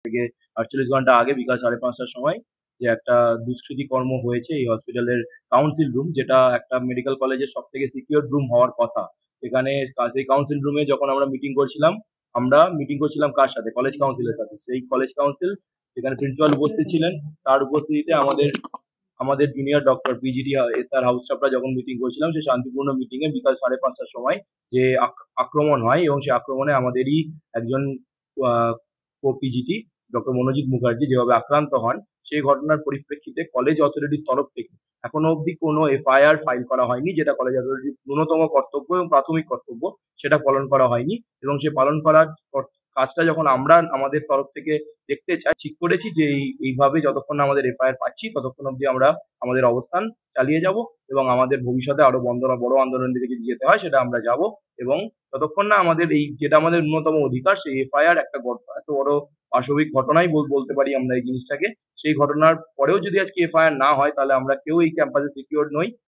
থেকে ৪৮ ঘন্টা আগে বিকাল ৫:৩০ টার সময় যে একটা দুষ্কৃতিকর্ম হয়েছে এই হসপিটালের কাউন্সিল রুম, যেটা একটা মেডিকেল কলেজের সবথেকে সিকিউরড রুম হওয়ার কথা। সেখানে সেই কাউন্সিল রুমে যখন আমরা মিটিং করছিলাম, আমরা মিটিং করছিলাম কার সাথে? কলেজ কাউন্সিলের সাথে। সেই কলেজ কাউন্সিল যেখানে প্রিন্সিপাল উপস্থিত ছিলেন, তার উপস্থিতিতে আমাদের আমাদের junior doctor PGT SR house স্টাফরা যখন মিটিং করছিলাম, সেই শান্তিপূর্ণ মিটিং এ বিকাল ৫:৩০ টার সময় যে আক্রমণ হয় এবং সেই আক্রমণে আমাদেরই একজন আ পিজিটি ডক্টর মনোজিৎ মুখার্জি যেভাবে আক্রান্ত হন, সেই ঘটনার পরিপ্রেক্ষিতে কলেজ অথরিটির তরফ থেকে এখনো অব্দি কোনো এফআইআর ফাইল করা হয়নি, যেটা কলেজ অথরিটির ন্যূনতম কর্তব্য এবং প্রাথমিক কর্তব্য, সেটা পালন করা হয়নি। এবং সে পালন করার কাজটা যখন আমরা আমাদের তরফ থেকে দেখতে চাই, ঠিক করেছি যে এইভাবে যতক্ষণ না আমাদের এফআইআর পাচ্ছি, ততক্ষণ অব্দি আমরা আমাদের অবস্থান চালিয়ে যাবো এবং আমাদের ভবিষ্যতে আরো বড় আন্দোলনের দিকে যদি যেতে হয় সেটা আমরা যাবো এবং ততক্ষণ না আমাদের এই যেটা আমাদের ন্যূনতম অধিকার, সেই এফআইআর একটা এত বড় পাশবিক ঘটনাই বলতে পারি আমরা এই জিনিসটাকে। সেই ঘটনার পরেও যদি আজকে এফআইআর না হয়, তাহলে আমরা কেউ এই ক্যাম্পাসে সিকিউরড নই।